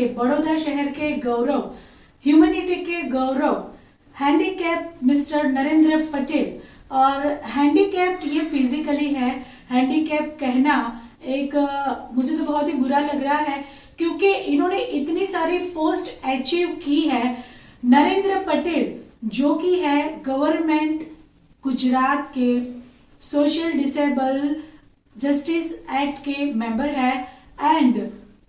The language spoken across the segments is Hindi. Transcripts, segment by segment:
बड़ौदा शहर के गौरव, ह्यूमैनिटी के गौरव, हैंडीकैप मिस्टर नरेंद्र पटेल। और हैंडीकैप ये फिजिकली है, हैंडीकैप कहना एक मुझे तो बहुत ही बुरा लग रहा है, क्योंकि इन्होंने इतनी सारी पोस्ट अचीव की है। नरेंद्र पटेल जो कि है गवर्नमेंट गुजरात के सोशल डिसेबल जस्टिस एक्ट के मेंबर है, एंड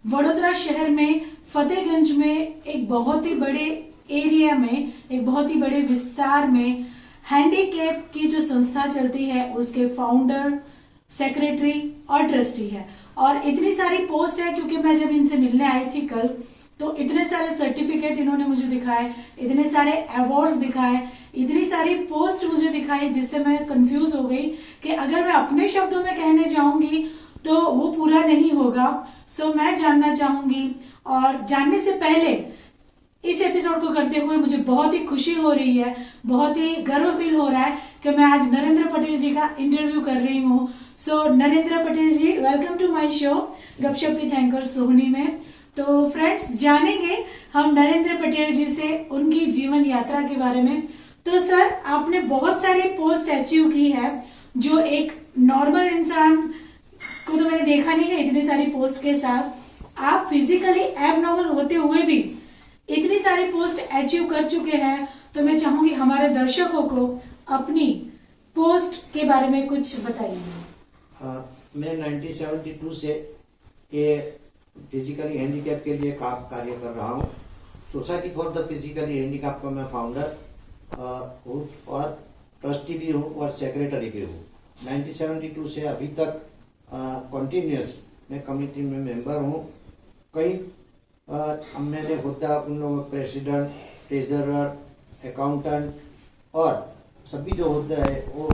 वडोदरा शहर में फतेहगंज में एक बहुत ही बड़े एरिया में, एक बहुत ही बड़े विस्तार में हैंडीकैप की जो संस्था चलती है उसके फाउंडर, सेक्रेटरी और ट्रस्टी है। और इतनी सारी पोस्ट है, क्योंकि मैं जब इनसे मिलने आई थी कल, तो इतने सारे सर्टिफिकेट इन्होंने मुझे दिखाए, इतने सारे अवार्ड्स दिखाए, इतनी सारी पोस्ट मुझे दिखाई, जिससे मैं कंफ्यूज हो गई कि अगर मैं अपने शब्दों में कहने जाऊंगी तो वो पूरा नहीं होगा। सो मैं जानना चाहूंगी, और जानने से पहले इस एपिसोड को करते हुए मुझे बहुत ही खुशी हो रही है, बहुत ही गर्व फील हो रहा है कि मैं आज नरेंद्र पटेल जी का इंटरव्यू कर रही हूँ। सो नरेंद्र पटेल जी, welcome to my show Gupshup with anchor सोहनी में। तो फ्रेंड्स, जानेंगे हम नरेंद्र पटेल जी से उनकी जीवन यात्रा के बारे में। तो सर, आपने बहुत सारी पोस्ट अचीव की है, जो एक नॉर्मल इंसान को तो मैंने देखा नहीं है इतनी सारी पोस्ट के साथ। आप फिजिकली एबनॉर्मल होते हुए भी इतनी सारी पोस्ट अचीव कर चुके हैं, तो मैं चाहूंगी हमारे दर्शकों को अपनी पोस्ट के बारे में कुछ बताइए। मैं 1972 से ये फिजिकली हैंडीकैप के लिए कार्य कर रहा हूँ। Society for the physically handicap का मैं फाउंडर हूँ और ट्रस्टी भी हूँ और सेक्रेटरी भी हूँ। 1972 से अभी तक कंटिन्यूस मैं कमेटी में मेंबर हूँ। कई मैंने होता उन लोगों प्रेसिडेंट, ट्रेजरर, अकाउंटेंट और सभी जो होता है वो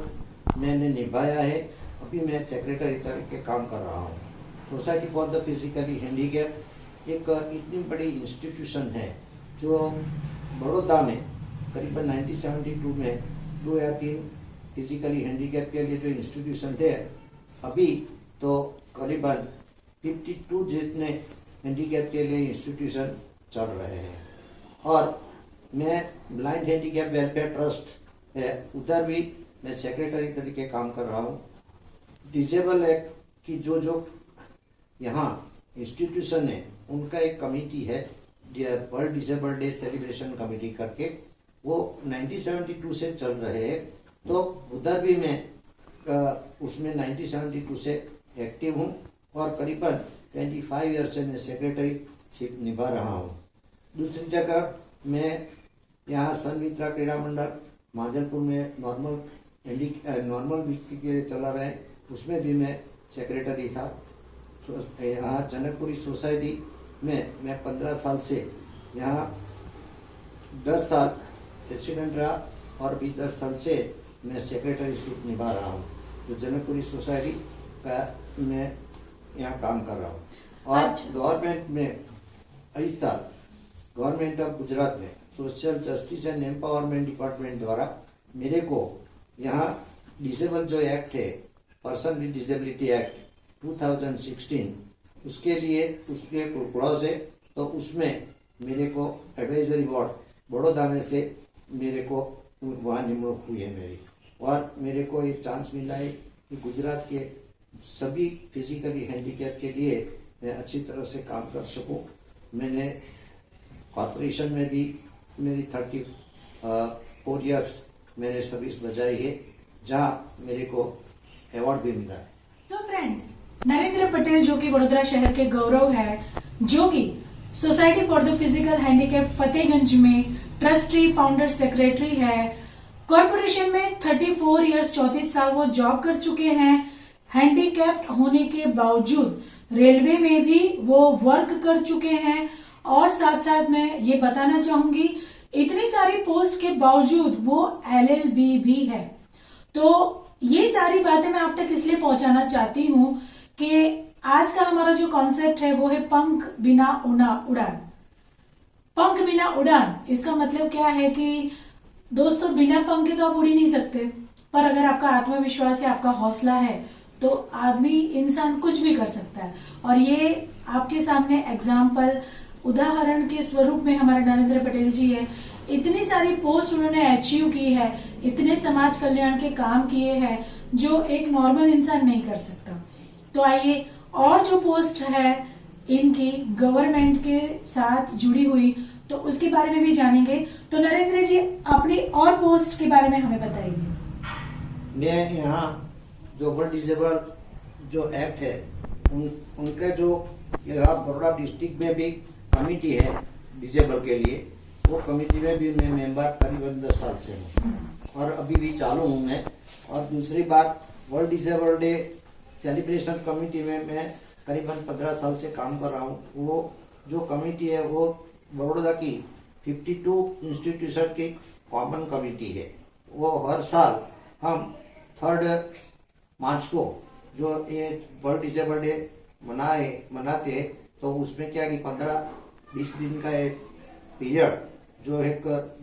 मैंने निभाया है। अभी मैं सेक्रेटरी तरीके काम कर रहा हूँ। Society for the physically handicap एक इतनी बड़ी इंस्टीट्यूशन है जो बड़ौदा में करीबन 1972 में 2 या 3 फिजिकली हैंडीकैप के लिए जो इंस्टीट्यूशन थे, अभी तो करीबन 52 जितने हैंडीकैप के लिए इंस्टीट्यूशन चल रहे हैं। और मैं ब्लाइंड हैंडीकैप वेलफेयर ट्रस्ट है, उधर भी मैं सेक्रेटरी तरीके काम कर रहा हूँ। डिसेबल एक्ट की जो यहाँ इंस्टीट्यूशन है, उनका एक कमेटी है, world disable day celebration committee करके, वो 1972 से चल रहे हैं। तो उधर भी मैं उसमें 1972 से एक्टिव हूँ और करीबन 25 ईयर से मैं सेक्रेटरीशिप निभा रहा हूँ। दूसरी जगह मैं यहाँ सनमित्रा क्रीड़ा मंडल माजलपुर में नॉर्मल वीक के लिए चला रहे, उसमें भी मैं सेक्रेटरी था। यहाँ जनकपुरी सोसाइटी में मैं 15 साल से, यहाँ 10 साल प्रेसिडेंट रहा और भी 10 साल से मैं सेक्रेटरीशिप निभा रहा हूँ। तो जनकपुरी सोसाइटी का मैं यहाँ काम कर रहा हूँ। और गवर्नमेंट में इस साल गवर्नमेंट ऑफ गुजरात में social justice and empowerment department द्वारा मेरे को यहाँ डिसेबल जो एक्ट है, पर्सन विद डिसेबिलिटी एक्ट 2016, उसके लिए उसके क्लॉज है, तो उसमें मेरे को एडवाइजरी बोर्ड बड़ौदा में से मेरे को वहाँ निमणूक हुई है मेरी। और मेरे को ये चांस मिला है कि गुजरात के सभी फिजिकली हैंडीकैप के लिए मैं अच्छी तरह से काम कर सकूं। मैंने कॉर्पोरेशन में भी मेरी 34 ईयर्स मैंने सर्विस बजाई है, जहां मेरे को अवार्ड भी मिला है। सो फ्रेंड्स, नरेंद्र पटेल जो कि वडोदरा शहर के गौरव है, जो कि society for the physical handicap Fatehganj में ट्रस्टी, फाउंडर, सेक्रेटरी है। कॉर्पोरेशन में 34 ईयर्स 34 साल वो जॉब कर चुके हैं। हैंडीकैप्ड होने के बावजूद रेलवे में भी वो वर्क कर चुके हैं। और साथ साथ मैं ये बताना चाहूंगी, इतनी सारी पोस्ट के बावजूद वो LLB भी है। तो ये सारी बातें मैं आप तक इसलिए पहुंचाना चाहती हूँ कि आज का हमारा जो कॉन्सेप्ट है वो है पंख बिना उड़ान। पंख बिना उड़ान, इसका मतलब क्या है कि दोस्तों, बिना पंख के तो आप उड़ ही नहीं सकते, पर अगर आपका आत्मविश्वास है, आपका हौसला है, तो आदमी, इंसान कुछ भी कर सकता है। और ये आपके सामने एग्जाम्पल उदाहरण के स्वरूप में हमारे नरेंद्र पटेल जी है। इतनी सारी पोस्ट उन्होंने अचीव की है, इतने समाज कल्याण के काम किए हैं जो एक नॉर्मल इंसान नहीं कर सकता। तो आइए और जो पोस्ट है इनकी गवर्नमेंट के साथ जुड़ी हुई, तो उसके बारे में भी जानेंगे। तो नरेंद्र जी, अपनी और पोस्ट के बारे में हमें बताइए। मैं यहाँ जो वर्ल्ड डिसेबल जो एक्ट है उनके जो यहाँ बड़ौदा डिस्ट्रिक्ट में भी कमेटी है डिसेबल के लिए, वो कमेटी में भी मैं मेंबर करीबन 10 साल से हूँ और अभी भी चालू हूँ मैं। और दूसरी बात, world disable day celebration committee में मैं करीबन 15 साल से काम कर रहा हूँ। वो जो कमेटी है वो बड़ौदा की 52 इंस्टीट्यूशन की कॉमन कमेटी है। वो हर साल हम 3 मार्च को जो ये वर्ल्ड डिसेबल डे मनाते हैं, तो उसमें क्या कि 15-20 दिन का एक पीरियड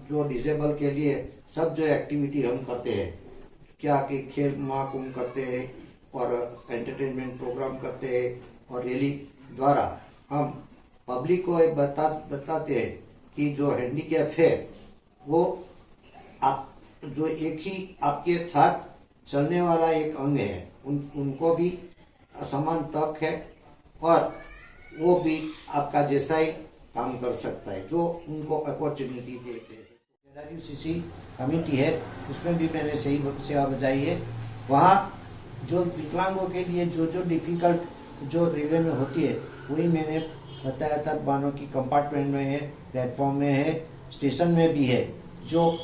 जो डिसेबल के लिए सब जो एक्टिविटी हम करते हैं, क्या कि खेल महाकुंभ करते हैं और एंटरटेनमेंट प्रोग्राम करते हैं और रैली द्वारा हम पब्लिक को बताते हैं कि जो हैंडीकैप है वो आप जो एक ही आपके साथ चलने वाला एक अंग है, उनको भी समान तक है और वो भी आपका जैसा ही काम कर सकता है, जो उनको अपॉर्चुनिटी देते हैं। JWCC कमेटी है, उसमें भी मैंने सही सेवा बजाई है। वहाँ जो विकलांगों के लिए जो डिफिकल्ट जो रेलवे में होती है वही मैंने बताया था। बानों की कंपार्टमेंट में है, प्लेटफॉर्म में है, स्टेशन में भी है। जो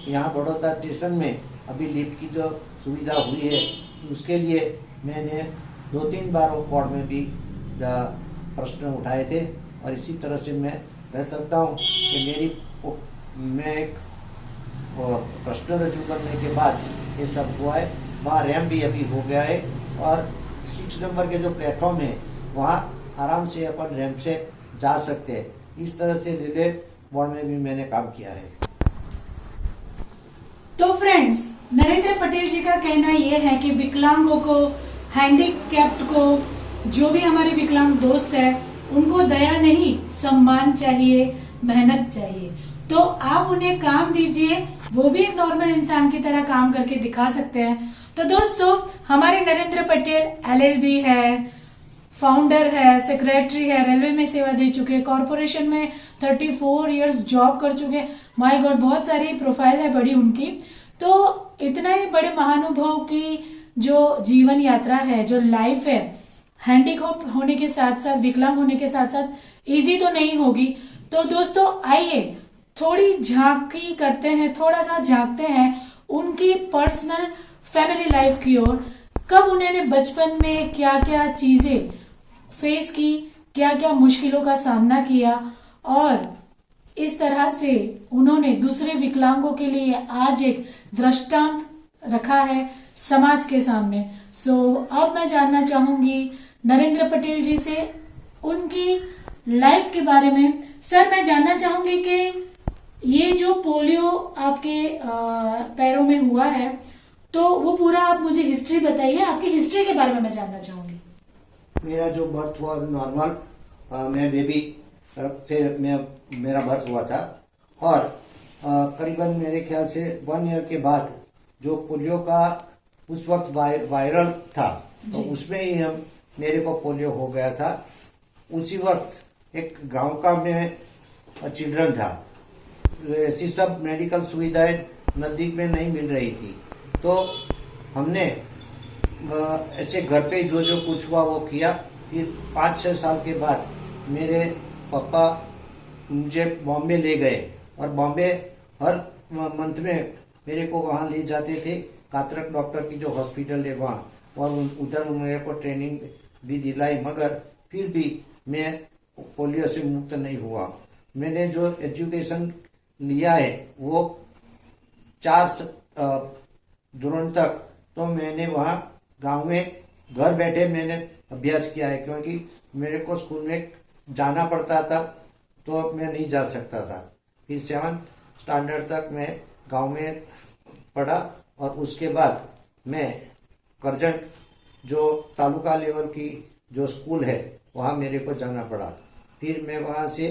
यहाँ बड़ौदा स्टेशन में अभी लिफ्ट की जो सुविधा हुई है, उसके लिए मैंने 2-3 बार बोर्ड में भी प्रश्न उठाए थे और इसी तरह से मैं कह सकता हूँ कि मैं एक प्रश्न रजू करने के बाद ये सब हुआ है। वहाँ रैम्प भी अभी हो गया है और 6 नंबर के जो प्लेटफॉर्म है वहाँ आराम से अपन रैम्प से जा सकते हैं। इस तरह से रेलवे बोर्ड में भी मैंने काम किया है। तो फ्रेंड्स, नरेंद्र पटेल जी का कहना यह है कि विकलांगों को, हैंडीकैप्ड को, जो भी हमारे विकलांग दोस्त है, उनको दया नहीं सम्मान चाहिए, मेहनत चाहिए। तो आप उन्हें काम दीजिए, वो भी एक नॉर्मल इंसान की तरह काम करके दिखा सकते हैं। तो दोस्तों, हमारे नरेंद्र पटेल LLB है, फाउंडर है, सेक्रेटरी है, रेलवे में सेवा दे चुके, कॉरपोरेशन में 34 इयर्स जॉब कर चुके। माय गॉड, बहुत सारी प्रोफाइल है बड़ी उनकी। तो इतना ही बड़े महानुभव की जो जीवन यात्रा है, जो लाइफ है, हैंडीकैप होने के साथ साथ, विकलांग होने के साथ साथ इजी तो नहीं होगी। तो दोस्तों, आइए थोड़ी झांकी करते हैं, थोड़ा सा झांकते हैं उनकी पर्सनल फैमिली लाइफ की ओर। कब उन्होंने बचपन में क्या क्या चीजें फेस की, क्या क्या मुश्किलों का सामना किया और इस तरह से उन्होंने दूसरे विकलांगों के लिए आज एक दृष्टांत रखा है समाज के सामने। अब मैं जानना चाहूंगी नरेंद्र पटेल जी से उनकी लाइफ के बारे में। सर, मैं जानना चाहूंगी कि ये जो पोलियो आपके पैरों में हुआ है, तो वो पूरा आप मुझे हिस्ट्री बताइए। आपकी हिस्ट्री के बारे में मैं जानना चाहूंगी। मेरा जो बर्थ हुआ नॉर्मल, मैं बेबी से मेरा बर्थ हुआ था और करीबन मेरे ख्याल से 1 ईयर के बाद जो पोलियो का उस वक्त वायरल था, तो उसमें ही मेरे को पोलियो हो गया था। उसी वक्त एक गांव का मैं चिल्ड्रन था, ऐसी सब मेडिकल सुविधाएं नज़दीक में नहीं मिल रही थी, तो हमने ऐसे घर पे जो कुछ हुआ वो किया। फिर 5-6 साल के बाद मेरे पापा मुझे बॉम्बे ले गए और बॉम्बे हर मंथ में मेरे को वहाँ ले जाते थे, कातरक डॉक्टर की जो हॉस्पिटल है वहाँ, और उधर मेरे को ट्रेनिंग भी दिलाई, मगर फिर भी मैं पोलियो से मुक्त नहीं हुआ। मैंने जो एजुकेशन लिया है वो 4 दूरण तक तो मैंने वहाँ गांव में घर बैठे मैंने अभ्यास किया है, क्योंकि मेरे को स्कूल में जाना पड़ता था तो मैं नहीं जा सकता था। फिर 7th स्टैंडर्ड तक मैं गांव में पढ़ा और उसके बाद मैं करजन जो तालुका लेवल की जो स्कूल है वहाँ मेरे को जाना पड़ा। फिर मैं वहाँ से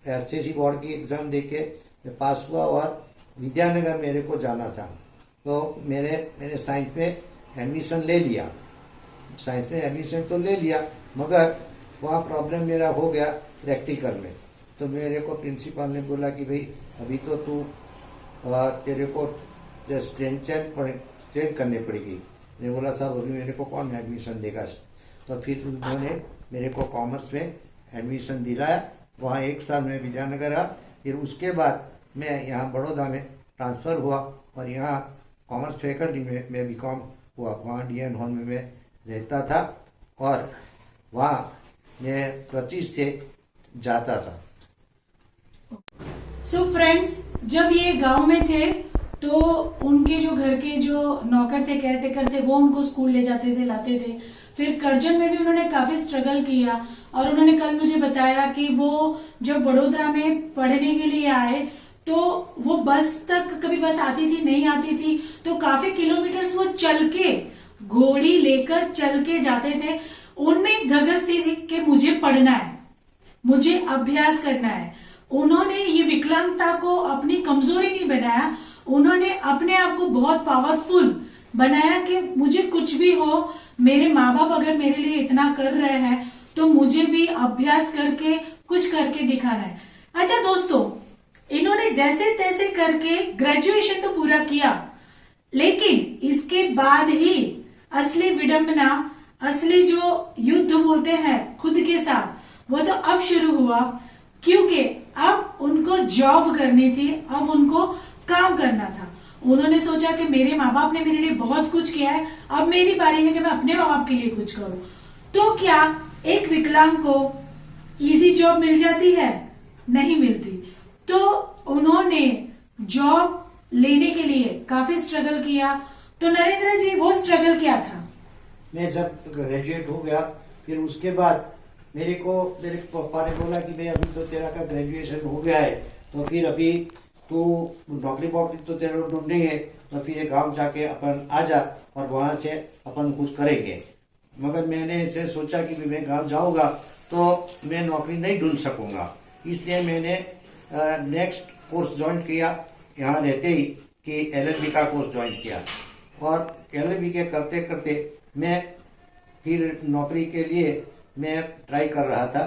एसएससी बोर्ड की एग्ज़ाम दे के मैं पास हुआ और विद्यानगर मेरे को जाना था। तो मैंने साइंस में एडमिशन ले लिया। साइंस में एडमिशन तो ले लिया, मगर वहाँ प्रॉब्लम मेरा हो गया प्रैक्टिकल में। तो मेरे को प्रिंसिपल ने बोला कि भाई अभी तो तू तेरे को स्ट्रेंथ करनी पड़ेगी। मैंने बोला साहब अभी मेरे को कौन एडमिशन देगा। तो फिर उन्होंने मेरे को कॉमर्स में एडमिशन दिलाया। वहाँ 1 साल में विद्यानगर रहा। फिर उसके बाद मैं यहाँ बड़ौदा में ट्रांसफ़र हुआ और यहाँ कॉमर्स फैकल्टी में मैं बीकॉम हुआ। वहाँ DN हॉल में मैं रहता था और वहाँ मैं प्रचिश से जाता था। सो फ्रेंड्स, जब ये गांव में थे तो उनके जो घर के जो नौकर थे, केयरटेकर थे, वो उनको स्कूल ले जाते थे, लाते थे। फिर करजन में भी उन्होंने काफी स्ट्रगल किया और उन्होंने कल मुझे बताया कि वो जब वडोदरा में पढ़ने के लिए आए तो वो बस तक, कभी बस आती थी नहीं आती थी, तो काफी किलोमीटर्स वो चल के, घोड़ी लेकर चल के जाते थे। उनमें एक धगस थी कि मुझे पढ़ना है, मुझे अभ्यास करना है। उन्होंने ये विकलांगता को अपनी कमजोरी नहीं बनाया, उन्होंने अपने आप को बहुत पावरफुल बनाया कि मुझे कुछ भी हो, मेरे माँ बाप अगर मेरे लिए इतना कर रहे हैं तो मुझे भी अभ्यास करके कुछ करके दिखाना है। अच्छा दोस्तों, इन्होंने जैसे तैसे करके ग्रेजुएशन तो पूरा किया, लेकिन इसके बाद ही असली विडंबना, असली जो युद्ध बोलते हैं खुद के साथ, वो तो अब शुरू हुआ, क्योंकि अब उनको जॉब करनी थी, अब उनको काम करना था। उन्होंने सोचा कि मेरे माँ बाप ने मेरे लिए बहुत कुछ किया है, अब मेरी बारी है कि मैं अपने माँ बाप के लिए कुछ करूं। तो क्या एक विकलांग को इजी जॉब मिल जाती है? नहीं मिलती। तो उन्होंने जॉब लेने के लिए काफी स्ट्रगल किया। तो नरेंद्र जी, वो स्ट्रगल क्या था? मैं जब ग्रेजुएट हो गया, फिर उसके बाद मेरे पापा ने बोला कि भाई अभी तो तेरा का ग्रेजुएशन हो गया है, तो फिर अभी तू नौकरी तो तेरे को ढूंढनी है, तो फिर एक गाँव जाके अपन आ जा और वहाँ से अपन कुछ करेंगे। मगर मैंने ऐसे सोचा कि मैं गाँव जाऊँगा तो मैं नौकरी नहीं ढूंढ सकूँगा, इसलिए मैंने नेक्स्ट कोर्स ज्वाइन किया यहाँ रहते ही, कि LLB का कोर्स ज्वाइन किया। और LLB के करते करते मैं फिर नौकरी के लिए मैं ट्राई कर रहा था।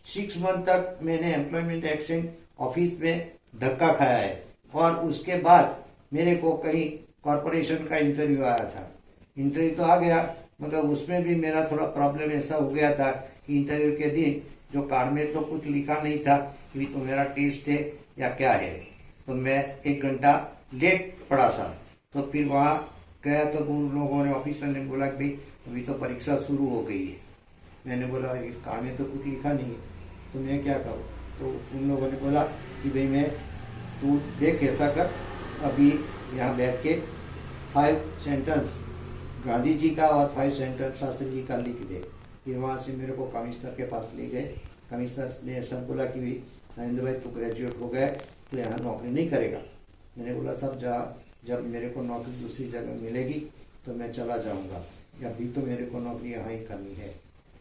6 मंथ तक मैंने एम्प्लॉयमेंट एक्सचेंज ऑफिस में धक्का खाया है और उसके बाद मेरे को कहीं कॉरपोरेशन का इंटरव्यू आया था। इंटरव्यू तो आ गया, मगर उसमें भी मेरा थोड़ा प्रॉब्लम ऐसा हो गया था कि इंटरव्यू के दिन जो कार्ड में तो कुछ लिखा नहीं था कि तो मेरा टेस्ट है या क्या है, तो मैं 1 घंटा लेट पड़ा था। तो फिर वहाँ गया तो उन लोगों ने, ऑफिसर ने बोला कि भाई अभी तो परीक्षा शुरू हो गई है। मैंने बोला इस कार्ड में तो कुछ लिखा नहीं है, तो मैं क्या करूँ। तो उन लोगों ने बोला कि भाई तू देख ऐसा कर, अभी यहाँ बैठ के 5 सेंटेंस गांधी जी का और 5 सेंटेंस शास्त्री जी का लिख दे। फिर वहाँ से मेरे को कमिश्नर के पास ले गए। कमिश्नर ने ऐसा बोला कि भाई नरेंद्र भाई तू ग्रेजुएट हो गया, तो यहाँ नौकरी नहीं करेगा। मैंने बोला साहब जब मेरे को नौकरी दूसरी जगह मिलेगी तो मैं चला जाऊँगा, अभी तो मेरे को नौकरी यहाँ ही करनी है।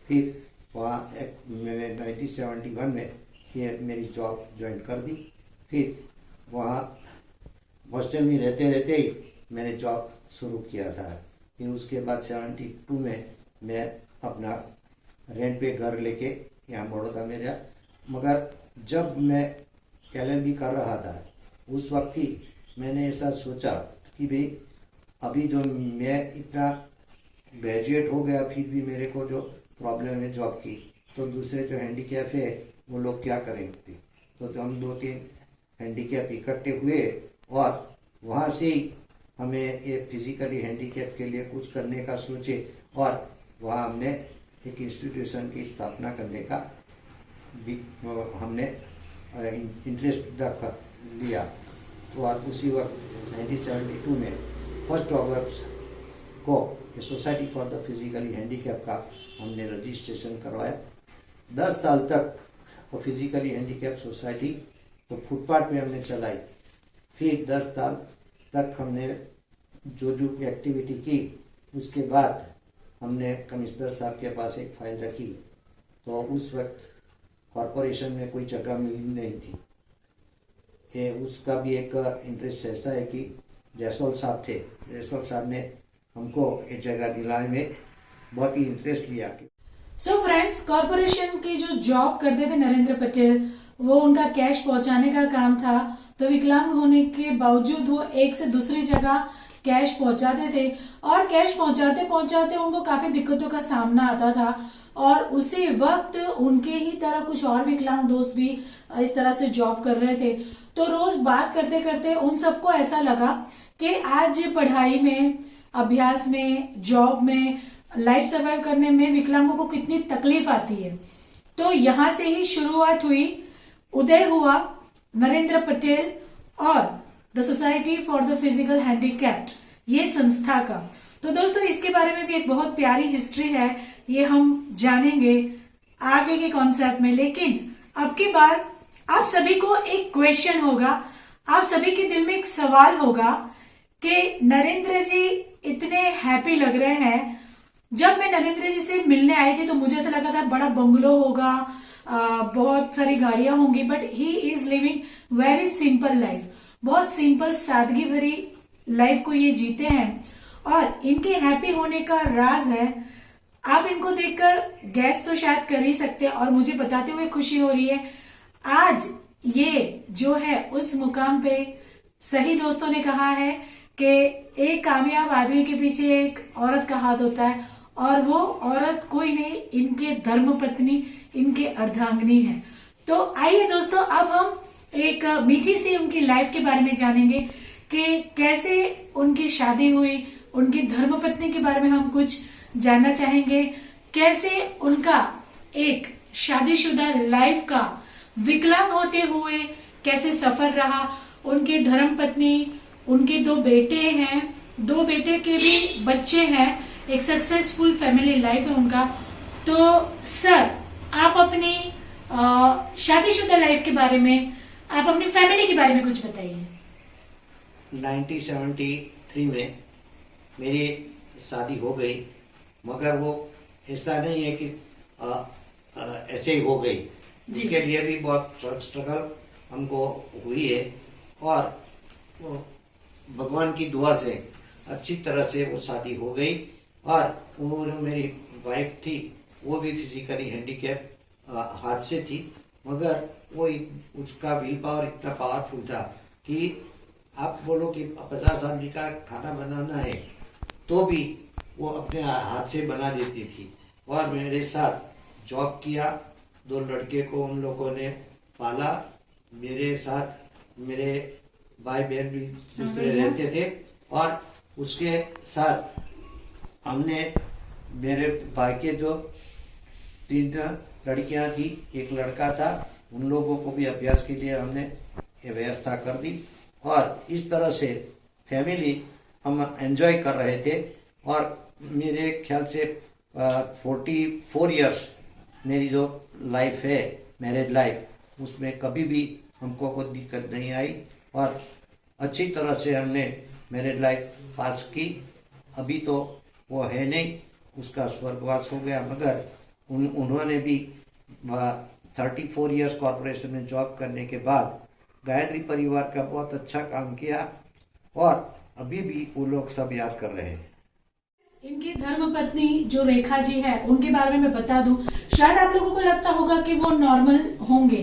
फिर वहाँ मैंने 1971 में ये मेरी जॉब ज्वाइन कर दी। फिर वहाँ हॉस्टल में रहते रहते ही मैंने जॉब शुरू किया था। फिर उसके बाद 72 में मैं अपना रेंट पे घर लेके यहाँ बड़ौदा में रहा। मगर जब मैं LLB कर रहा था उस वक्त ही मैंने ऐसा सोचा कि भाई अभी जो मैं इतना ग्रेजुएट हो गया, फिर भी मेरे को जो प्रॉब्लम है जॉब की, तो दूसरे जो हैंडीकैप है वो लोग क्या करेंगे। तो हम 2-3 हैंडीकैप इकट्ठे हुए और वहाँ से ही हमें ये फिजिकली हैंडीकैप के लिए कुछ करने का सोचे और वहाँ हमने एक इंस्टीट्यूशन की स्थापना करने का भी हमने इंटरेस्ट लिया। तो और उसी वक्त 1972 में 1 अगस्त को society for the physically handicap का हमने रजिस्ट्रेशन करवाया। 10 साल तक वो फिजिकली हैंडीकैप सोसाइटी तो फुटपाथ पे हमने चलाई। फिर 10 साल तक हमने जो एक्टिविटी की, उसके बाद हमने कमिश्नर साहब के पास एक फाइल रखी। तो उस वक्त कॉरपोरेशन में कोई जगह मिली नहीं थी। ये उसका भी एक इंटरेस्ट ऐसा है कि जायसवाल साहब थे, जायसवाल साहब ने हमको एक जगह दिलाने में बहुत ही इंटरेस्ट लिया। सो फ्रेंड्स, कॉरपोरेशन की जो जॉब करते थे नरेंद्र पटेल, वो उनका कैश पहुंचाने का काम था। तो विकलांग होने के बावजूद वो एक से दूसरी जगह कैश पहुंचाते थे और कैश पहुंचाते पहुंचाते उनको काफी दिक्कतों का सामना आता था। और उसी वक्त उनके ही तरह कुछ और विकलांग दोस्त भी इस तरह से जॉब कर रहे थे। तो रोज बात करते करते उन सबको ऐसा लगा कि आज पढ़ाई में, अभ्यास में, जॉब में, लाइफ सर्वाइव करने में विकलांगों को कितनी तकलीफ आती है। तो यहां से ही शुरुआत हुई, उदय हुआ नरेंद्र पटेल और the society for the physical handicapped, ये संस्था का। तो दोस्तों, इसके बारे में भी एक बहुत प्यारी हिस्ट्री है, ये हम जानेंगे आगे के कॉन्सेप्ट में। लेकिन अब की बार आप सभी को एक क्वेश्चन होगा, आप सभी के दिल में एक सवाल होगा कि नरेंद्र जी इतने हैप्पी लग रहे हैं। जब मैं नरेंद्र जी से मिलने आई थी तो मुझे ऐसा लगा था बड़ा बंगलो होगा, बहुत सारी गाड़ियां होंगी, but he is living very simple life. बहुत सिंपल, सादगी भरी लाइफ को ये जीते हैं। और इनके हैप्पी होने का राज है, आप इनको देखकर गैस तो शायद कर ही सकते हैं और मुझे बताते हुए खुशी हो रही है। आज ये जो है उस मुकाम पे, सही दोस्तों ने कहा है कि एक कामयाब आदमी के पीछे एक औरत का हाथ होता है और वो औरत कोई नहीं, इनके धर्मपत्नी, इनके अर्धांगिनी है। तो आइए दोस्तों, अब हम एक मीठी सी उनकी लाइफ के बारे में जानेंगे कि कैसे उनकी शादी हुई, उनकी धर्मपत्नी के बारे में हम कुछ जानना चाहेंगे, कैसे उनका एक शादीशुदा लाइफ का विकलांग होते हुए कैसे सफर रहा, उनके धर्मपत्नी, उनके 2 बेटे हैं, 2 बेटे के भी बच्चे हैं, एक सक्सेसफुल फैमिली लाइफ है उनका। तो सर, आप अपनी शादीशुदा लाइफ के बारे में, आप अपनी फैमिली के बारे में कुछ बताइए। 1973 में मेरी शादी हो गई, मगर वो ऐसा नहीं है कि ऐसे ही हो गई। इसके लिए भी बहुत स्ट्रगल हमको हुई है और भगवान की दुआ से अच्छी तरह से वो शादी हो गई। और वो जो मेरी वाइफ थी वो भी फिजिकली हैंडीकैप हाथ से थी, मगर वो उसका विल पावर इतना पावरफुल था कि आप बोलो कि 50 आदमी का खाना बनाना है तो भी वो अपने हाथ से बना देती थी। और मेरे साथ जॉब किया, 2 लड़के को उन लोगों ने पाला, मेरे साथ मेरे भाई बहन भी दूसरे रहते थे। और उसके साथ हमने, मेरे भाई के जो 3 लड़कियां थी, 1 लड़का था, उन लोगों को भी अभ्यास के लिए हमने ये व्यवस्था कर दी। और इस तरह से फैमिली हम एंजॉय कर रहे थे। और मेरे ख्याल से 44 इयर्स मेरी जो लाइफ है, मैरिड लाइफ, उसमें कभी भी हमको कोई दिक्कत नहीं आई और अच्छी तरह से हमने मैरिड लाइफ पास की। अभी तो वो है नहीं, उसका स्वर्गवास हो गया, मगर उन्होंने भी 34 इयर्स कॉरपोरेशन में जॉब करने के बाद गायत्री परिवार का बहुत अच्छा काम किया और अभी भी वो लोग सब याद कर रहे हैं। इनकी धर्मपत्नी जो रेखा जी है, उनके बारे में मैं बता दूं, शायद आप लोगों को लगता होगा कि वो नॉर्मल होंगे,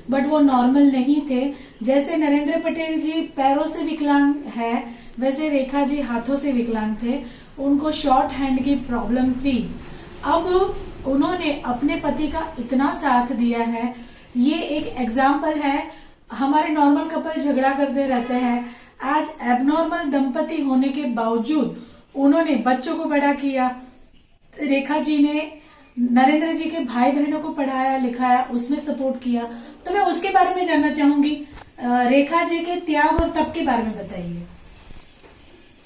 बट वो नॉर्मल नहीं थे। जैसे नरेंद्र पटेल जी पैरों से विकलांग है, वैसे रेखा जी हाथों से विकलांग थे। उनको शॉर्ट हैंड की प्रॉब्लम थी। अब उन्होंने अपने पति का इतना साथ दिया है, ये एक एग्जाम्पल है। हमारे नॉर्मल कपल झगड़ा करते रहते हैं, आज एबनॉर्मल दंपति होने के बावजूद उन्होंने बच्चों को बड़ा किया। रेखा जी ने नरेंद्र जी के भाई बहनों को पढ़ाया लिखाया, उसमें सपोर्ट किया। तो मैं उसके बारे में जानना चाहूंगी, रेखा जी के त्याग और तप के बारे में बताइए।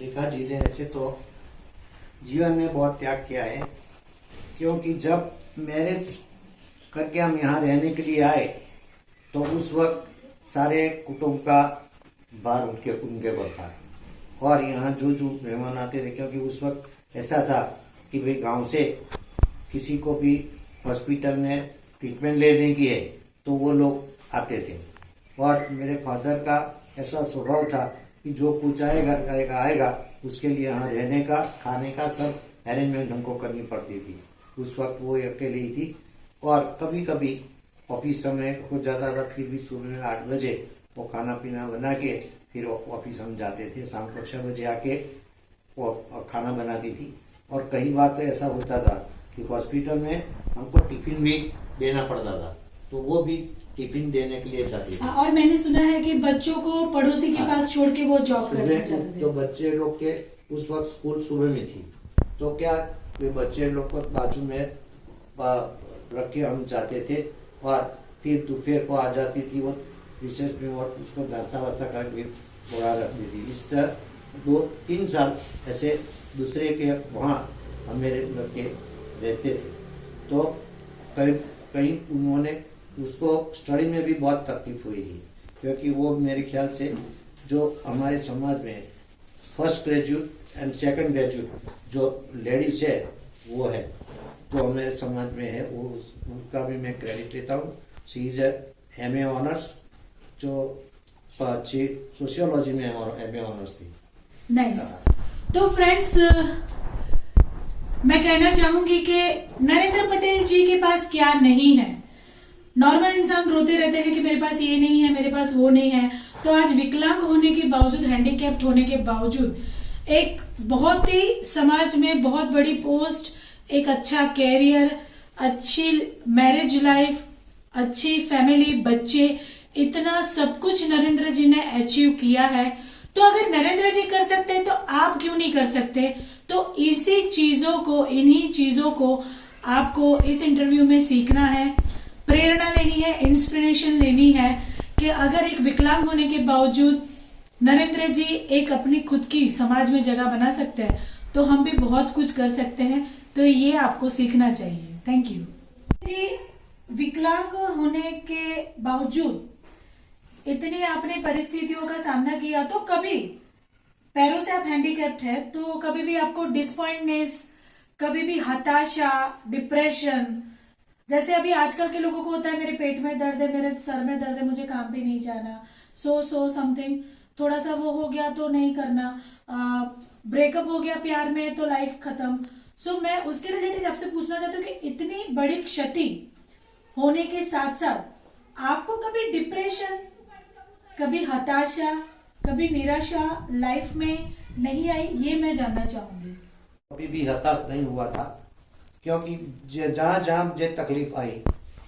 रेखा जी ने ऐसे तो जीवन में बहुत त्याग किया है, क्योंकि जब मैरिज करके हम यहाँ रहने के लिए आए तो उस वक्त सारे कुटुंब का भार उनके ऊपर था। और यहाँ जो मेहमान आते थे, क्योंकि उस वक्त ऐसा था कि भाई गांव से किसी को भी हॉस्पिटल में ट्रीटमेंट लेने की है तो वो लोग आते थे। और मेरे फादर का ऐसा स्वभाव था कि जो कुछ आएगा उसके लिए यहाँ रहने का, खाने का सब अरेंजमेंट हमको करनी पड़ती थी। उस वक्त वो अकेले ही थी। और कभी कभी ऑफिस समय हो जाता था, फिर भी सुबह में 8 बजे वो खाना पीना बना के फिर ऑफिस हम जाते थे। शाम को 6 बजे आके वो खाना बनाती थी। और कई बार तो ऐसा होता था कि हॉस्पिटल में हमको टिफिन भी देना पड़ता था, तो वो भी टिफिन देने के लिए जाती थी। और मैंने सुना है कि बच्चों को पड़ोसी के पास छोड़ के वो जॉब करने जाते थे। तो बच्चे लोग के उस वक्त स्कूल सुबह में थी, तो क्या वे बच्चे लोग को बाजू में रख के हम जाते थे। और फिर दोपहर को आ जाती थी वो रिसेस में, और उसको नाश्ता वास्ता करके थोड़ा रख देती। इस तरह 2-3 साल ऐसे दूसरे के वहाँ हम मेरे लड़के रहते थे। तो कहीं उन्होंने उसको स्टडी में भी बहुत तकलीफ हुई थी, क्योंकि वो मेरे ख्याल से जो हमारे समाज में first graduate and second graduate जो लेडीज है वो है, जो हमारे समाज में है, वो उनका भी मैं क्रेडिट लेता हूँ। शी इज MA ऑनर्स, जो अच्छी सोशियोलॉजी में MA ऑनर्स थी। नाइस। तो फ्रेंड्स, मैं कहना चाहूंगी कि नरेंद्र पटेल जी के पास क्या नहीं है। नॉर्मल इंसान रोते रहते हैं कि मेरे पास ये नहीं है, मेरे पास वो नहीं है। तो आज विकलांग होने के बावजूद, हैंडीकैप्ड होने के बावजूद एक बहुत ही समाज में बहुत बड़ी पोस्ट, एक अच्छा कैरियर, अच्छी मैरिज लाइफ, अच्छी फैमिली, बच्चे, इतना सब कुछ नरेंद्र जी ने अचीव किया है। तो अगर नरेंद्र जी कर सकते हैं तो आप क्यों नहीं कर सकते? तो इन्हीं चीजों को आपको इस इंटरव्यू में सीखना है, प्रेरणा लेनी है, इंस्पिरेशन लेनी है कि अगर एक विकलांग होने के बावजूद नरेंद्र जी एक अपनी खुद की समाज में जगह बना सकते हैं, तो हम भी बहुत कुछ कर सकते हैं। तो ये आपको सीखना चाहिए। थैंक यू जी। विकलांग होने के बावजूद इतनी आपने परिस्थितियों का सामना किया, तो कभी पैरों से आप हैंडीकैप्ड है, तो कभी भी आपको डिसअपॉइंटनेस, कभी भी हताशा, डिप्रेशन, जैसे अभी आजकल के लोगों को होता है, मेरे पेट में दर्द है, मेरे सर में दर्द है, मुझे काम पे नहीं जाना, सो समथिंग, थोड़ा सा वो हो गया तो नहीं करना, ब्रेकअप हो गया प्यार में तो लाइफ खत्म। सो मैं उसके रिलेटेड आपसे पूछना चाहती हूँ कि इतनी बड़ी क्षति होने के साथ साथ आपको कभी डिप्रेशन, कभी हताशा, कभी निराशा लाइफ में नहीं आई? ये मैं जानना चाहूंगी। कभी भी हताश नहीं हुआ था, क्योंकि जहाँ जहाँ मुझे तकलीफ आई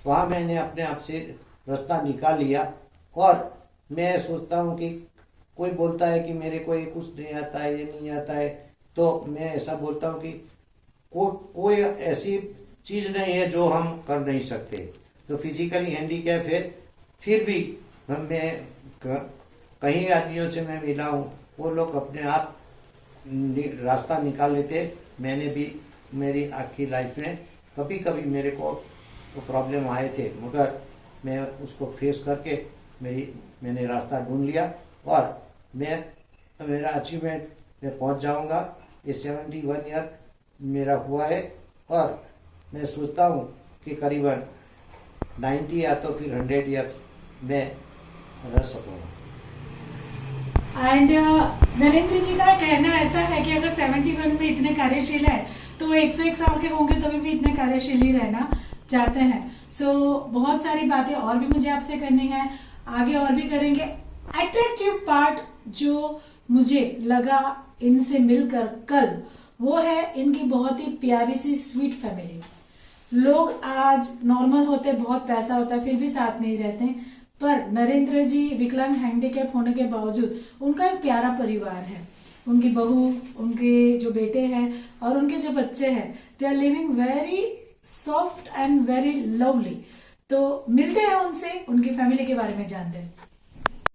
वहाँ मैंने अपने आप से रास्ता निकाल लिया। और मैं सोचता हूँ कि कोई बोलता है कि मेरे को ये कुछ नहीं आता है, ये नहीं आता है, तो मैं ऐसा बोलता हूँ कि कोई ऐसी चीज़ नहीं है जो हम कर नहीं सकते। तो फिजिकली हैंडीकैप है, फिर भी मैं कई आदमियों से मैं मिला हूँ, वो लोग अपने आप रास्ता निकाल लेते। मैंने भी मेरी आखिरी लाइफ में कभी कभी मेरे को प्रॉब्लम आए थे, मगर मैं उसको फेस करके मैंने रास्ता ढूंढ लिया और मेरा अचीवमेंट में पहुंच जाऊंगा। ये 71 ईयर मेरा हुआ है और मैं सोचता हूँ कि करीबन 90 या तो फिर 100 ईयर्स में रह सकूँगा। एंड नरेंद्र जी का कहना ऐसा है कि अगर 71 में इतने कार्यशील है तो वो 101 साल के होंगे तभी भी इतने कार्यशील ही रहना चाहते हैं। सो बहुत सारी बातें और भी मुझे आपसे करनी है, आगे और भी करेंगे। अट्रैक्टिव पार्ट जो मुझे लगा इनसे मिलकर कल, वो है इनकी बहुत ही प्यारी सी स्वीट फैमिली। लोग आज नॉर्मल होते, बहुत पैसा होता है, फिर भी साथ नहीं रहते, पर नरेंद्र जी विकलांग हैंडीकैप होने के बावजूद उनका एक प्यारा परिवार है। उनकी बहू, उनके जो बेटे हैं और उनके जो बच्चे हैं, they are living very soft and very lovely. तो मिलते हैं उनसे, उनकी फैमिली के बारे में जानते हैं।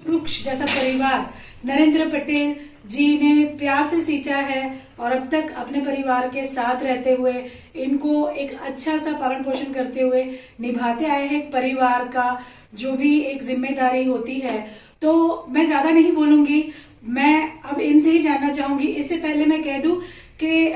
वृक्ष जैसा परिवार नरेंद्र पटेल जी ने प्यार से सींचा है और अब तक अपने परिवार के साथ रहते हुए इनको एक अच्छा सा पालन पोषण करते हुए निभाते आए हैं। परिवार का जो भी एक जिम्मेदारी होती है, तो मैं ज्यादा नहीं बोलूंगी, मैं अब इनसे ही जानना चाहूंगी। इससे पहले मैं कह दूं कि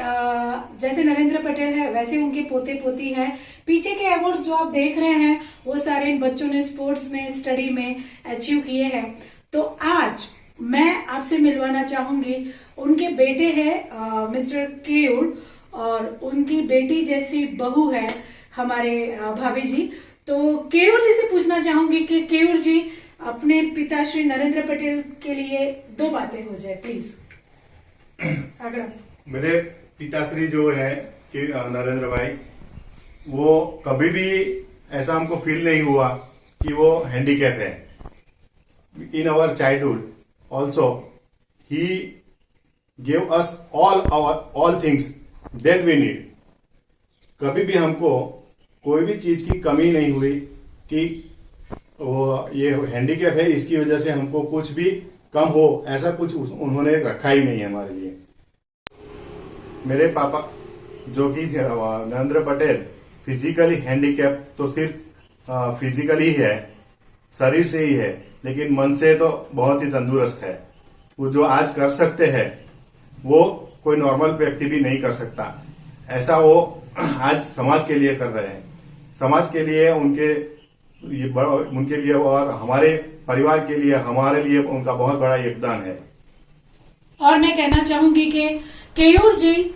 जैसे नरेंद्र पटेल है वैसे उनके पोते पोती है। पीछे के अवार्ड्स जो आप देख रहे हैं वो सारे इन बच्चों ने स्पोर्ट्स में, स्टडी में अचीव किए हैं। तो आज मैं आपसे मिलवाना चाहूंगी, उनके बेटे हैं मिस्टर केयूर और उनकी बेटी जैसी बहू है हमारे भाभी जी। तो केयूर जी से पूछना चाहूंगी कि केयूर जी अपने पिता श्री नरेंद्र पटेल के लिए दो बातें हो जाए प्लीज। अगर मेरे पिताश्री जो है कि नरेंद्र भाई, वो कभी भी ऐसा हमको फील नहीं हुआ कि वो हैंडीकैप है। In our childhood also he give us all things that we need. कभी भी हमको कोई भी चीज की कमी नहीं हुई कि वो ये हैंडीकैप है इसकी वजह से हमको कुछ भी कम हो, ऐसा कुछ उन्होंने रखा ही नहीं है हमारे लिए। मेरे पापा जो कि नरेंद्र पटेल फिजिकली हैंडीकैप तो सिर्फ फिजिकली है, शरीर से ही है, लेकिन मन से तो बहुत ही तंदुरुस्त है। वो जो आज कर सकते हैं वो कोई नॉर्मल व्यक्ति भी नहीं कर सकता। ऐसा वो आज समाज के लिए कर रहे हैं। समाज के लिए उनके लिए और हमारे परिवार के लिए, हमारे लिए उनका बहुत बड़ा योगदान है। और मैं कहना चाहूंगी कि केयूर जी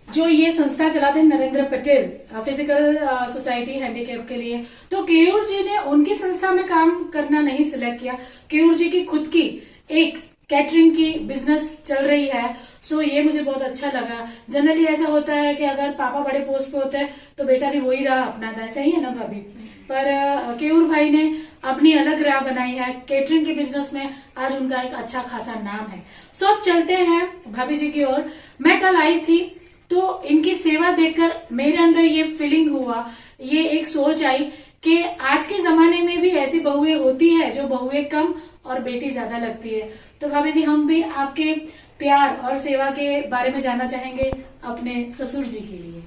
जो ये संस्था चलाते हैं Narendra Patel physical society handicap के लिए, तो केयूर जी ने उनकी संस्था में काम करना नहीं सिलेक्ट किया। केयूर जी की खुद की एक कैटरिंग की बिजनेस चल रही है। सो ये मुझे बहुत अच्छा लगा। जनरली ऐसा होता है कि अगर पापा बड़े पोस्ट पे होते हैं तो बेटा भी वही राह अपनाता है, सही है ना भाभी? पर केयूर भाई ने अपनी अलग राह बनाई है कैटरिंग के बिजनेस में। आज उनका एक अच्छा खासा नाम है। सो अब चलते हैं भाभी जी की ओर। मैं कल आई थी तो इनकी सेवा देखकर मेरे अंदर ये फीलिंग हुआ, ये एक सोच आई कि आज के जमाने में भी ऐसी बहुएं होती है जो बहुएं कम और बेटी ज्यादा लगती है। तो भाभी जी हम भी आपके प्यार और सेवा के बारे में जानना चाहेंगे अपने ससुर जी के लिए।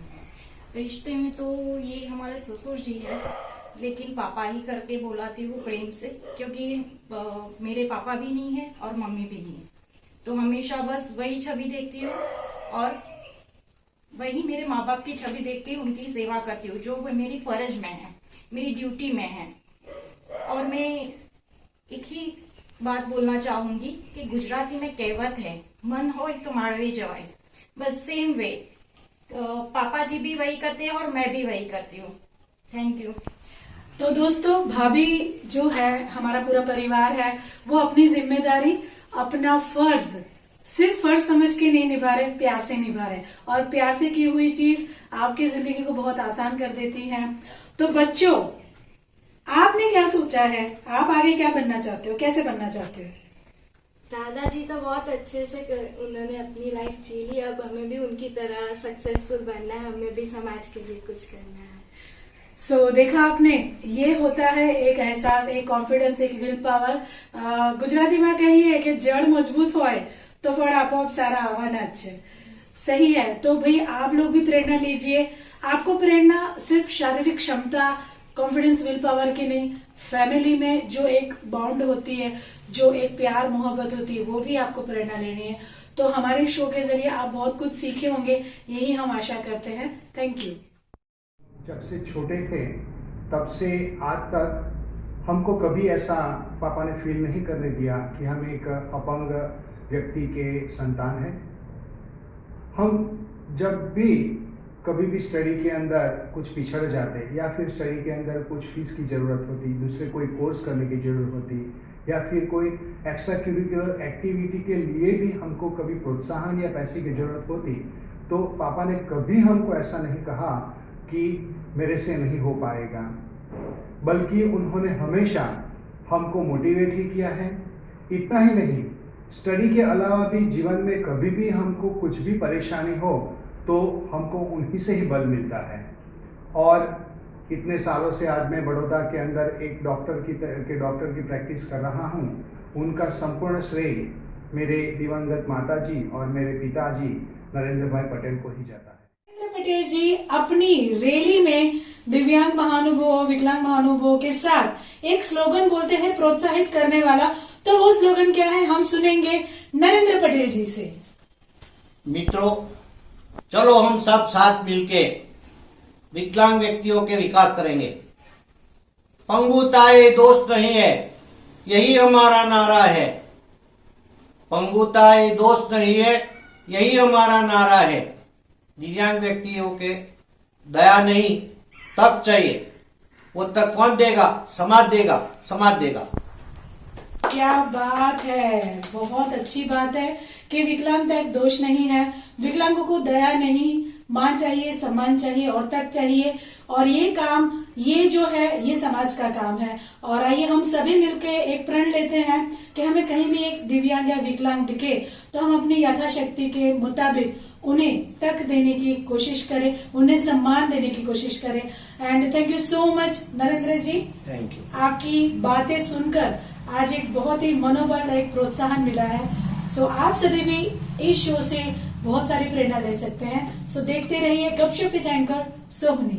रिश्ते में तो ये हमारे ससुर जी है, लेकिन पापा ही करके बुलाती हूँ प्रेम से, क्योंकि मेरे पापा भी नहीं है और मम्मी भी नहीं है। तो हमेशा बस वही छवि देखती हूँ और वही मेरे माँ बाप की छवि देख के उनकी सेवा करती हूँ, जो मेरी फर्ज में है, मेरी ड्यूटी में है। और मैं एक ही बात बोलना चाहूंगी कि गुजराती में कहावत है, मन हो तो माड़वे जवाय। बस सेम वे पापा जी भी वही करते हैं और मैं भी वही करती हूँ। Thank you. तो दोस्तों भाभी जो है, हमारा पूरा परिवार है, वो अपनी जिम्मेदारी, अपना फर्ज सिर्फ फर्ज समझ के नहीं निभा रहे, प्यार से निभा रहे। और प्यार से की हुई चीज आपकी जिंदगी को बहुत आसान कर देती है। तो बच्चों, आपने क्या सोचा है? आप आगे क्या बनना चाहते हो, कैसे बनना चाहते हो? दादाजी तो बहुत अच्छे से उन्होंने अपनी लाइफ जी ली। अब हमें भी उनकी तरह सक्सेसफुल बनना है, हमें भी समाज के लिए कुछ करना है। सो देखा आपने, ये होता है एक एहसास, एक कॉन्फिडेंस, एक विल पावर। गुजराती में कहिए कि जड़ मजबूत होए तो फल आपोआप सारा आवाना अच्छे। सही है। तो भाई आप लोग भी प्रेरणा लीजिए। आपको प्रेरणा सिर्फ शारीरिक क्षमता, कॉन्फिडेंस, विल पावर की नहीं, फैमिली में जो एक बॉन्ड होती है, जो एक प्यार मोहब्बत होती है, वो भी आपको प्रेरणा लेनी है। तो हमारे शो के जरिए आप बहुत कुछ सीखे होंगे, यही हम आशा करते हैं। Thank you. जब से छोटे थे तब से आज तक हमको कभी ऐसा पापा ने फील नहीं करने दिया कि हम एक अपंग व्यक्ति के संतान हैं। हम जब भी कभी भी स्टडी के अंदर कुछ पिछड़ जाते या फिर स्टडी के अंदर कुछ फीस की ज़रूरत होती, दूसरे कोई कोर्स करने की ज़रूरत होती या फिर कोई एक्स्ट्रा करिकुलर एक्टिविटी के लिए भी हमको कभी प्रोत्साहन या पैसे की ज़रूरत होती, तो पापा ने कभी हमको ऐसा नहीं कहा कि मेरे से नहीं हो पाएगा, बल्कि उन्होंने हमेशा हमको मोटिवेट ही किया है। इतना ही नहीं, स्टडी के अलावा भी जीवन में कभी भी हमको कुछ भी परेशानी हो तो हमको उन्हीं से ही बल मिलता है। और इतने सालों से आज मैं बड़ौदा के अंदर एक डॉक्टर की प्रैक्टिस कर रहा हूँ। उनका संपूर्ण श्रेय मेरे दिवंगत माताजी और मेरे पिताजी नरेंद्र भाई पटेल को ही जाता है। नरेंद्र पटेल जी अपनी रैली में दिव्यांग महानुभावों, विकलांग महानुभावों के साथ एक स्लोगन बोलते हैं प्रोत्साहित करने वाला। तो वो स्लोगन क्या है, हम सुनेंगे नरेंद्र पटेल जी से। मित्रों, चलो हम सब साथ मिलके विकलांग व्यक्तियों के विकास करेंगे। पंगुता ये दोष नहीं है, यही हमारा नारा है। पंगुता ये दोष नहीं है, यही हमारा नारा है। दिव्यांग व्यक्तियों के दया नहीं तक चाहिए, वो तक कौन देगा? समाज देगा, समाज देगा। क्या बात है, बहुत अच्छी बात है कि विकलांगता एक दोष नहीं है। विकलांगों को दया नहीं, मान चाहिए, सम्मान चाहिए और तक चाहिए। और ये काम, ये जो है, ये समाज का काम है। और आइए हम सभी मिलकर एक प्रण लेते हैं कि हमें कहीं भी एक दिव्यांग या विकलांग दिखे तो हम अपनी यथाशक्ति के मुताबिक उन्हें तक देने की कोशिश करें, उन्हें सम्मान देने की कोशिश करें। And thank you so much Narendra ji, thank you. आपकी बातें सुनकर आज एक बहुत ही मनोबल, एक प्रोत्साहन मिला है। सो आप सभी भी इस शो से बहुत सारी प्रेरणा ले सकते हैं। सो देखते रहिए Gupshup with anchor Sohni.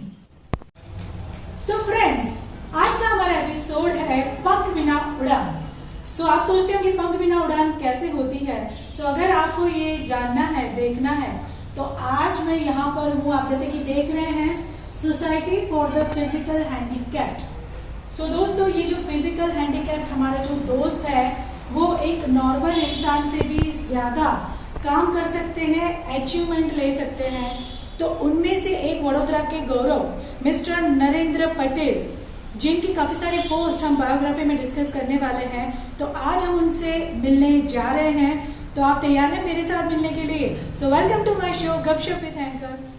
So friends, आज का हमारा एपिसोड है पंख बिना उड़ान। सो आप सोचते हो कि पंख बिना उड़ान कैसे होती है, तो अगर आपको ये जानना है, देखना है, तो आज मैं यहाँ पर हूँ। आप जैसे कि देख रहे हैं, society for the physical handicapped. So दोस्तों, ये जो फिजिकल हैंडीकैप्ड हमारा जो दोस्त है, वो एक नॉर्मल इंसान से भी ज्यादा काम कर सकते हैं, अचीवमेंट ले सकते हैं। तो उनमें से एक वडोदरा के गौरव मिस्टर नरेंद्र पटेल, जिनकी काफी सारे पोस्ट हम बायोग्राफी में डिस्कस करने वाले हैं, तो आज हम उनसे मिलने जा रहे हैं। तो आप तैयार हैं मेरे साथ मिलने के लिए? So welcome to my show Gupshup with anchor.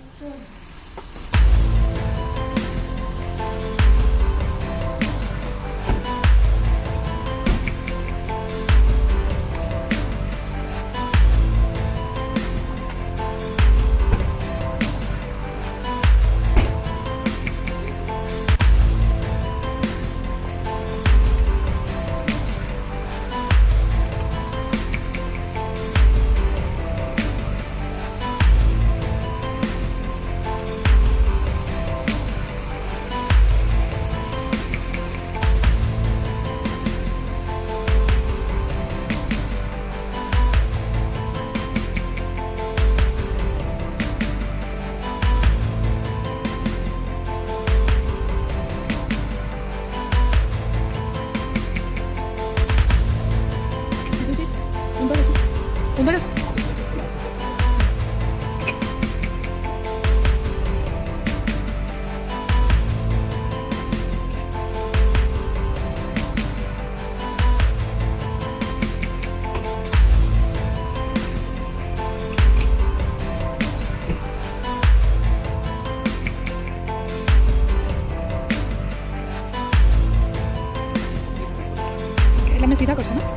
मैं सीधा कर ना।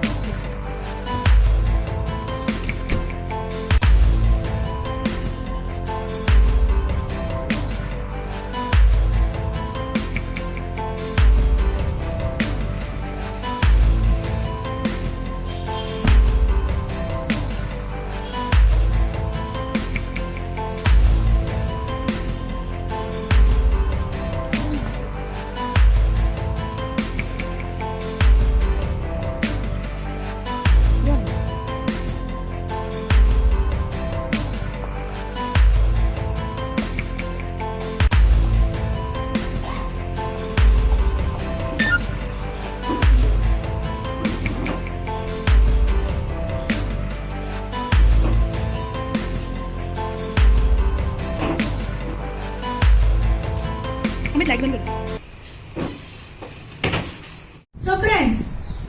सो फ्रेंड्स,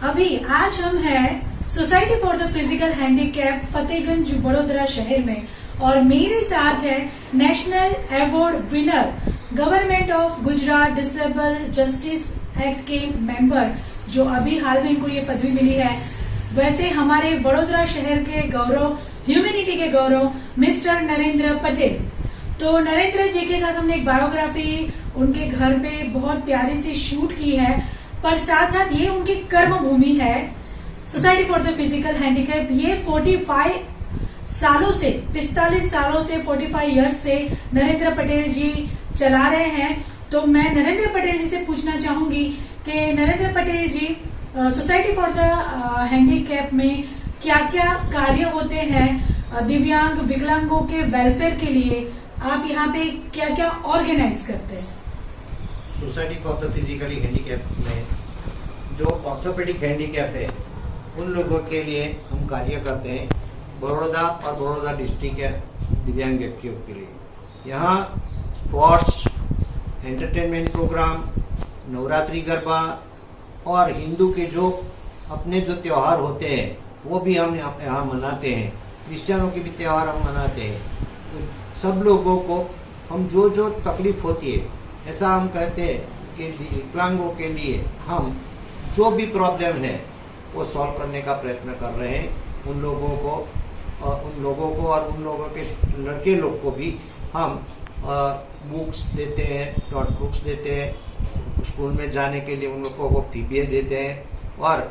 अभी आज हम हैं society for the physical handicap Fatehganj Vadodara शहर में, और मेरे साथ है national award winner government of Gujarat disable justice act के मेंबर, जो अभी हाल में इनको ये पदवी मिली है। वैसे हमारे वडोदरा शहर के गौरव, ह्यूमैनिटी के गौरव मिस्टर नरेंद्र पटेल। तो नरेंद्र जी के साथ हमने एक बायोग्राफी उनके घर पे बहुत प्यारी सी शूट की है, पर साथ साथ ये उनकी कर्म भूमि है society for the physical handicap. ये 45 सालों से 45 इयर्स से नरेंद्र पटेल जी चला रहे हैं। तो मैं नरेंद्र पटेल जी से पूछना चाहूंगी कि नरेंद्र पटेल जी, सोसाइटी फॉर द हैंडीकैप में क्या क्या कार्य होते हैं, दिव्यांग विकलांगों के वेलफेयर के लिए आप यहाँ पे क्या क्या ऑर्गेनाइज करते हैं? Society for the physically handicap में जो ऑर्थोपेडिक हैंडीकैप है उन लोगों के लिए हम कार्य करते हैं, बड़ौदा और बड़ौदा डिस्ट्रिक्ट के दिव्यांग व्यक्तियों के लिए। यहाँ sports, entertainment program, Navratri garba और हिंदू के जो अपने जो त्यौहार होते हैं वो भी हम यहाँ मनाते हैं। क्रिश्चियनों के भी त्यौहार हम मनाते हैं। तो सब लोगों को हम जो जो तकलीफ होती है, ऐसा हम कहते हैं कि विकलांगों के लिए हम जो भी प्रॉब्लम है वो सॉल्व करने का प्रयत्न कर रहे हैं। उन लोगों को और उन लोगों के लड़के लोग को भी हम बुक्स देते हैं, नोट बुक्स देते हैं, स्कूल में जाने के लिए उन लोगों को फीस देते हैं। और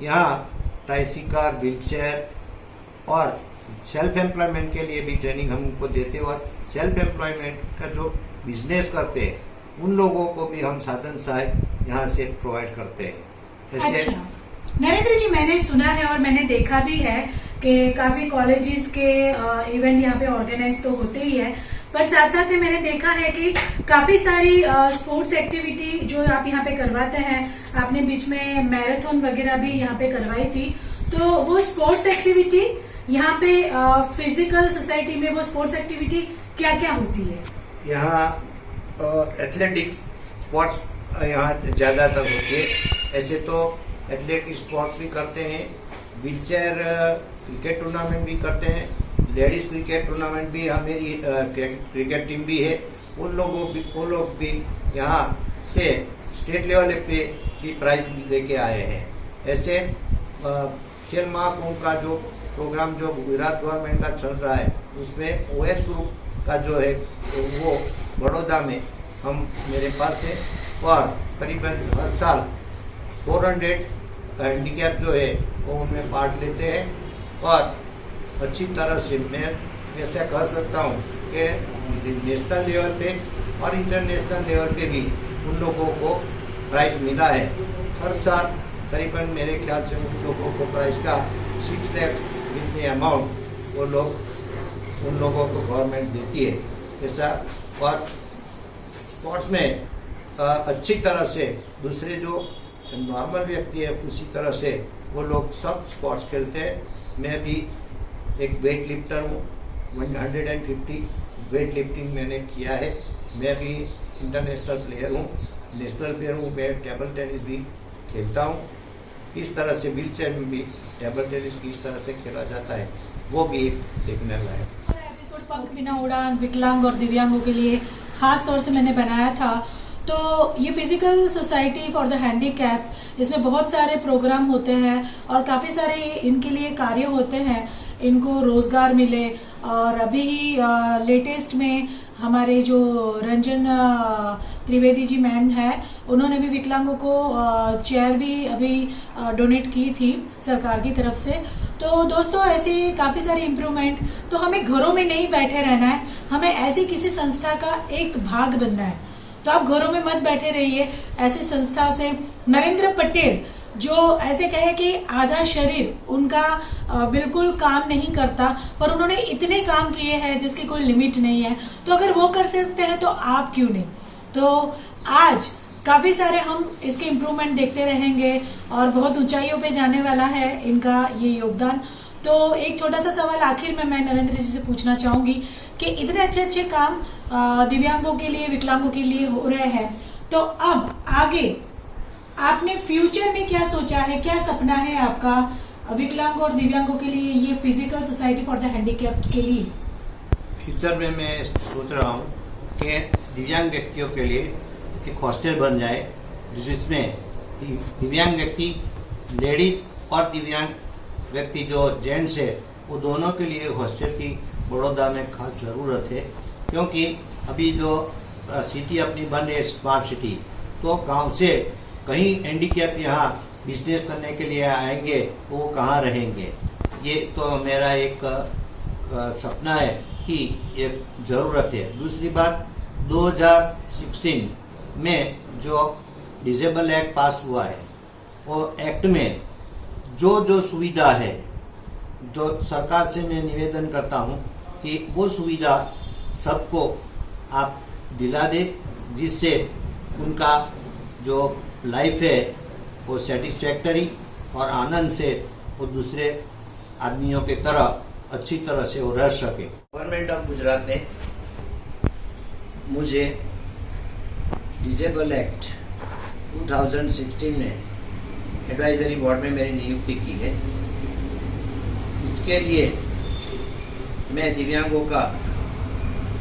यहाँ ट्राइसिकल, व्हीलचेयर और सेल्फ एम्प्लॉयमेंट के लिए भी ट्रेनिंग हम उनको देते हैं। और सेल्फ एम्प्लॉयमेंट का जो बिजनेस करते हैं उन लोगों को भी हम साधन सहायता यहाँ से प्रोवाइड करते हैं। ऐसे अच्छा नरेंद्र जी, मैंने सुना है और मैंने देखा भी है कि काफी कॉलेजेस के इवेंट यहाँ पे ऑर्गेनाइज तो होते ही है, पर साथ साथ में मैंने देखा है कि काफी सारी स्पोर्ट्स एक्टिविटी जो आप यहाँ पे करवाते हैं। आपने बीच में मैराथन वगैरह भी यहाँ पे करवाई थी, तो वो स्पोर्ट्स एक्टिविटी यहाँ पे फिजिकल सोसाइटी में वो स्पोर्ट्स एक्टिविटी क्या क्या होती है? यहाँ एथलेटिक्स स्पोर्ट्स यहाँ ज़्यादातर होती है। ऐसे तो एथलेटिक स्पोर्ट्स भी करते हैं, व्हीलचेयर क्रिकेट टूर्नामेंट भी करते हैं, लेडीज क्रिकेट टूर्नामेंट भी, मेरी क्रिकेट टीम भी है। वो लोग भी यहाँ से स्टेट लेवल पे भी प्राइज लेके आए हैं। ऐसे खेल महाकुंभ का जो प्रोग्राम जो गुजरात गवर्नमेंट का चल रहा है उसमें OH ग्रुप का जो है वो बड़ौदा में मेरे पास है। और करीबन हर साल 400 हैंडीकैप जो है वो उनमें पार्ट लेते हैं। और अच्छी तरह से मैं ऐसा कह सकता हूँ कि नेशनल लेवल पे और इंटरनेशनल लेवल पे भी उन लोगों को प्राइज मिला है। हर साल करीबन मेरे ख्याल से उन लोगों को प्राइज का 6 लाख जितने अमाउंट वो लोग उन लोगों को गवर्नमेंट देती है ऐसा। और स्पोर्ट्स में अच्छी तरह से दूसरे जो नॉर्मल व्यक्ति है उसी तरह से वो लोग सब स्पोर्ट्स खेलते हैं। मैं भी एक वेट लिफ्टर हूँ, 150 वेट लिफ्टिंग मैंने किया है। मैं भी इंटरनेशनल प्लेयर हूँ, नेशनल प्लेयर हूँ। मैं टेबल टेनिस भी खेलता हूँ। इस तरह से व्हीलचेयर में भी टेबल टेनिस किस तरह से खेला जाता है वो भी एक देखने लायक। एपिसोड पंख बिना उड़ान विकलांग और दिव्यांगों के लिए खास तौर से मैंने बनाया था। तो ये physical society for the handicap, इसमें बहुत सारे प्रोग्राम होते हैं और काफ़ी सारे इनके लिए कार्य होते हैं, इनको रोजगार मिले। और अभी लेटेस्ट में हमारे जो रंजन त्रिवेदी जी मैम है, उन्होंने भी विकलांगों को चेयर भी अभी डोनेट की थी सरकार की तरफ से। तो दोस्तों ऐसे काफ़ी सारे इम्प्रूवमेंट, तो हमें घरों में नहीं बैठे रहना है, हमें ऐसी किसी संस्था का एक भाग बनना है। तो आप घरों में मत बैठे रहिए, ऐसी संस्था से। नरेंद्र पटेल जो ऐसे कहे कि आधा शरीर उनका बिल्कुल काम नहीं करता, पर उन्होंने इतने काम किए हैं जिसकी कोई लिमिट नहीं है। तो अगर वो कर सकते हैं तो आप क्यों नहीं। तो आज काफी सारे हम इसके इम्प्रूवमेंट देखते रहेंगे और बहुत ऊंचाइयों पे जाने वाला है इनका ये योगदान। तो एक छोटा सा सवाल आखिर में मैं नरेंद्र जी से पूछना चाहूंगी कि इतने अच्छे अच्छे काम दिव्यांगों के लिए, विकलांगों के लिए हो रहे हैं, तो अब आगे आपने फ्यूचर में क्या सोचा है, क्या सपना है आपका विकलांग और दिव्यांगों के लिए, ये physical society for the handicapped के लिए? फ्यूचर में मैं सोच रहा हूँ कि दिव्यांग व्यक्तियों के लिए एक हॉस्टल बन जाए जिसमें दिव्यांग व्यक्ति, लेडीज और दिव्यांग व्यक्ति जो जेंट्स है वो दोनों के लिए हॉस्टल की बड़ौदा में खास ज़रूरत है। क्योंकि अभी जो सिटी अपनी बन रही है स्मार्ट सिटी, तो गांव से कहीं हैंडीकैप यहाँ बिजनेस करने के लिए आएंगे तो वो कहाँ रहेंगे। ये तो मेरा एक सपना है कि एक ज़रूरत है। दूसरी बात, 2016 में जो डिसेबल एक्ट पास हुआ है वो एक्ट में जो जो सुविधा है तो सरकार से मैं निवेदन करता हूँ कि वो सुविधा सबको आप दिला दे, जिससे उनका जो लाइफ है वो सेटिस्फैक्टरी और आनंद से वो दूसरे आदमियों के तरह अच्छी तरह से वो रह सके। गवर्नमेंट ऑफ गुजरात ने मुझे डिसेबल एक्ट 2016 में एडवाइजरी बोर्ड में मेरी नियुक्ति की है। इसके लिए मैं दिव्यांगों का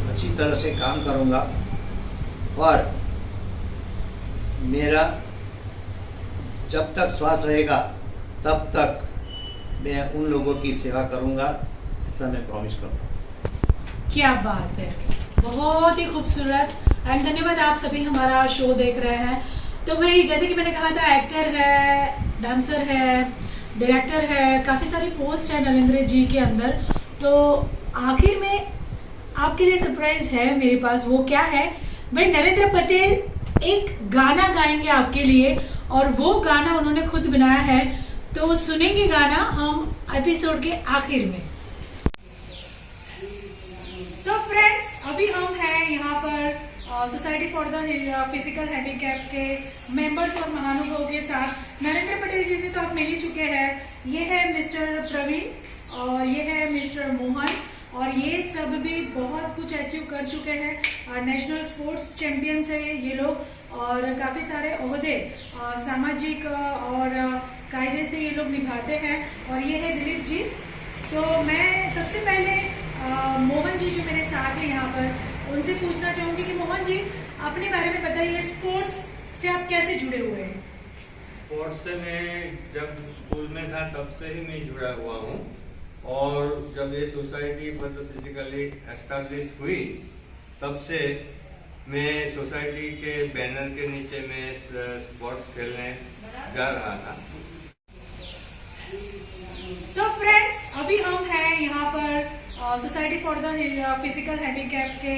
अच्छी तरह से काम करूंगा और मेरा जब तक श्वास रहेगा तब तक मैं उन लोगों की सेवा करूंगा, ऐसा मैं प्रॉमिस करता हूँ। क्या बात है, बहुत ही खूबसूरत। एंड धन्यवाद, आप सभी हमारा शो देख रहे हैं। तो भाई जैसे कि मैंने कहा था, एक्टर है, डांसर है, डायरेक्टर है, काफी सारी पोस्ट है नरेंद्र जी के अंदर। तो आखिर में आपके लिए सरप्राइज है मेरे पास। वो क्या है भाई, नरेंद्र पटेल एक गाना गाएंगे आपके लिए और वो गाना उन्होंने खुद बनाया है। तो सुनेंगे गाना हम एपिसोड के आखिर में। सो फ्रेंड्स, अभी हम हैं यहाँ पर society for the physical handicap के मेंबर्स और महानुभावों के साथ। नरेंद्र पटेल जी से तो आप मिल ही चुके हैं। ये है मिस्टर प्रवीण और ये है मिस्टर मोहन, और ये सब भी बहुत कुछ अचीव कर चुके हैं। नेशनल स्पोर्ट्स चैंपियंस है ये लोग, और काफी सारे ओहदे सामाजिक और कायदे से ये लोग निभाते हैं। और ये है दिलीप जी। तो मैं सबसे पहले मोहन जी जो मेरे साथ हैं यहाँ पर, उनसे पूछना चाहूंगी कि मोहन जी, अपने बारे में बताइए, स्पोर्ट्स से आप कैसे जुड़े हुए हैं? स्पोर्ट्स से मैं जब स्कूल में था तब से ही मैं जुड़ा हुआ हूँ, और जब ये सोसाइटी फिजिकली एस्टैब्लिश हुई तब से मैं सोसाइटी के बैनर के नीचे मैं स्पोर्ट्स खेलने जा रहा था। सो फ्रेंड्स, अभी हम हैं यहाँ पर society for the physical handicap के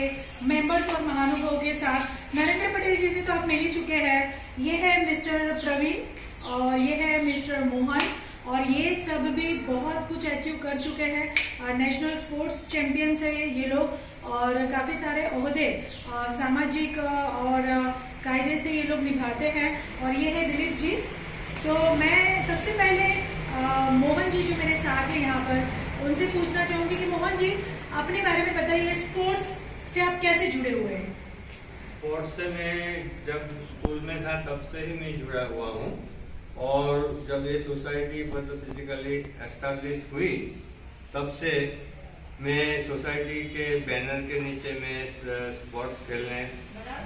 मेंबर्स और महानुभावों के साथ। नरेंद्र पटेल जी से तो आप मिल ही चुके हैं। ये है मिस्टर प्रवीण और ये है मिस्टर मोहन, और ये सब भी बहुत कुछ अचीव कर चुके हैं। नेशनल स्पोर्ट्स चैंपियंस है ये लोग, और काफी सारे ओहदे सामाजिक और कायदे से ये लोग निभाते हैं। और ये है दिलीप जी। तो मैं सबसे पहले मोहन जी जो मेरे साथ हैं यहाँ पर, उनसे पूछना चाहूंगी कि मोहन जी, अपने बारे में बताइए, स्पोर्ट्स से आप कैसे जुड़े हुए हैं? स्पोर्ट्स से मैं जब स्कूल में था तब से ही मैं जुड़ा हुआ हूँ, और जब ये सोसाइटी फिजिकली एस्टैब्लिश हुई तब से मैं सोसाइटी के बैनर के नीचे मैं स्पोर्ट्स खेलने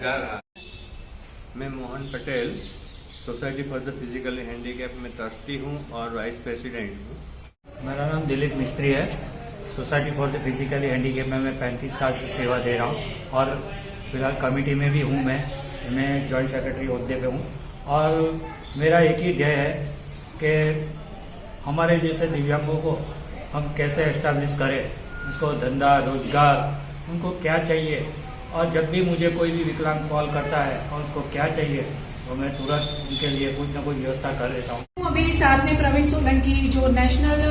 जा रहा। मैं Mohan Patel, society for the physically handicap में ट्रस्टी हूँ और वाइस प्रेसिडेंट हूँ। मेरा नाम दिलीप मिस्त्री है। Society for the physically handicap में मैं 35 साल से सेवा दे रहा हूँ, और फिलहाल कमेटी में भी हूँ। मैं जॉइंट सेक्रेटरी ओहदे पे हूँ, और मेरा एक ही ध्येय है कि हमारे जैसे दिव्यांगों को हम कैसे एस्टैब्लिश करें, उसको धंधा रोजगार उनको क्या चाहिए, और जब भी मुझे कोई भी विकलांग कॉल करता है और उसको क्या चाहिए तो मैं तुरंत उनके लिए कुछ न कुछ व्यवस्था कर लेता हूँ। अभी साथ में प्रवीण सोलंकी जो नेशनल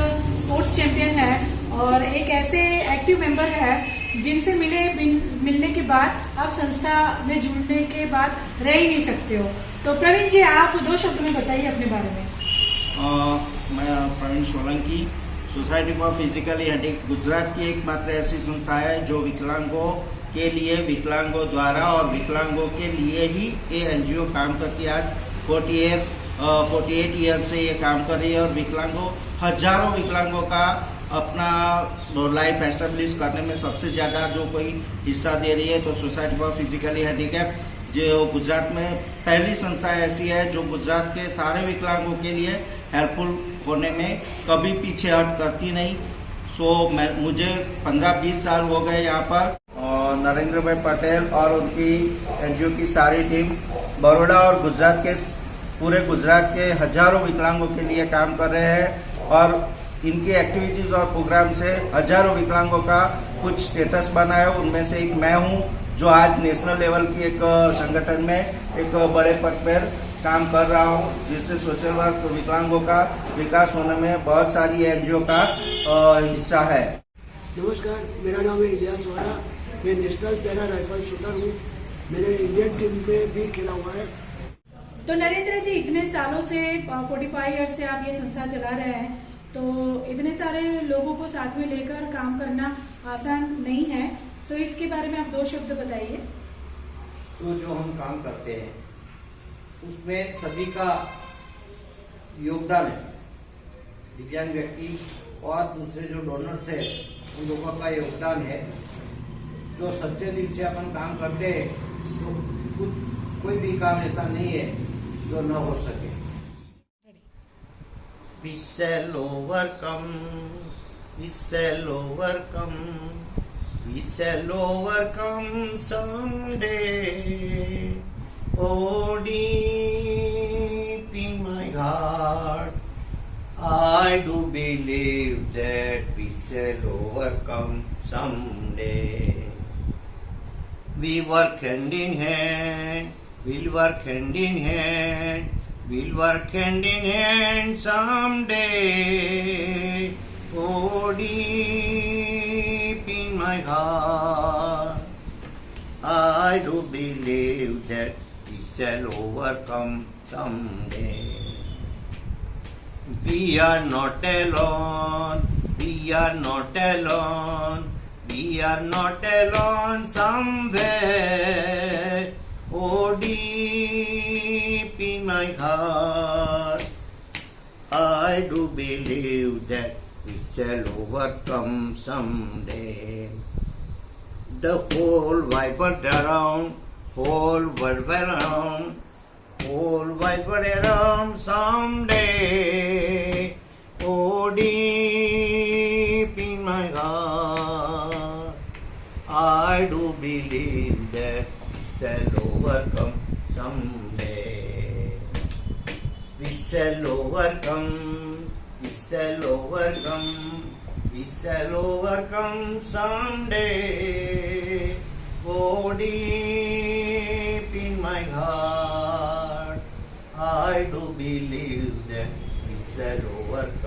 स्पोर्ट्स चैंपियन है और एक ऐसे एक्टिव मेंबर है जिनसे मिलने के बाद आप संस्था में जुड़ने के बाद रह ही नहीं सकते हो। तो प्रवीण जी, आप 2 शब्द में बताइए अपने बारे में। मैं Praveen Solanki, society for physically handicap Gujarat की एकमात्र ऐसी संस्था है जो विकलांगों के लिए, विकलांगों द्वारा और विकलांगों के लिए ही ये एनजीओ काम करती है। आज 48 ईयर से ये काम कर रही है, और विकलांगों, हजारों विकलांगों का अपना लाइफ एस्टेब्लिश करने में सबसे ज़्यादा जो कोई हिस्सा दे रही है तो सोसाइटी फॉर फिजिकली हैंडीकैप, जो गुजरात में पहली संस्था ऐसी है जो गुजरात के सारे विकलांगों के लिए हेल्पफुल होने में कभी पीछे हट करती नहीं। मुझे 15-20 साल हो गए यहाँ पर। और नरेंद्र भाई पटेल और उनकी एनजीओ की सारी टीम बड़ौदा और गुजरात के पूरे गुजरात के हजारों विकलांगों के लिए काम कर रहे हैं, और इनकी एक्टिविटीज और प्रोग्राम से हजारों विकलांगों का कुछ स्टेटस बना है। उनमें से एक मैं हूँ, जो आज नेशनल लेवल की एक संगठन में एक बड़े पद पर काम कर रहा हूँ, जिससे सोशल वर्क विकलांगों का विकास होने में बहुत सारी एनजीओ का हिस्सा है। नमस्कार, मेरा नाम है इलियास वारा। मैं नेशनल पैरा राइफल शूटर हूँ। मेरे इंडियन टीम में भी खेला हुआ है। तो नरेंद्र जी, इतने सालों से 45 ईयर्स से आप ये संस्था चला रहे हैं, तो इतने सारे लोगों को साथ में लेकर काम करना आसान नहीं है, तो इसके बारे में आप 2 शब्द बताइए। तो जो हम काम करते हैं उसमें सभी का योगदान है, दिव्यांग व्यक्ति और दूसरे जो डोनर्स है उन लोगों का योगदान है। जो सच्चे दिल से अपन काम करते हैं तो कोई भी काम ऐसा नहीं है जो न हो सके। We shall overcome, we shall overcome, we shall overcome someday. Oh, deep in my heart, I do believe that we shall overcome someday. We work hand in hand, we'll work hand in hand, we'll work hand in hand someday. Oh, deep in my heart, I do believe that we shall overcome someday. We are not alone, we are not alone, we are not alone somewhere. Oh, deep in my heart, I do believe that we shall overcome someday. The whole wide world around, whole world around, whole wide world around someday. Oh, deep in my heart, I do believe that we shall overcome someday. We shall overcome, we shall overcome, we shall overcome someday. Oh, deep in my heart, I do believe that we shall overcome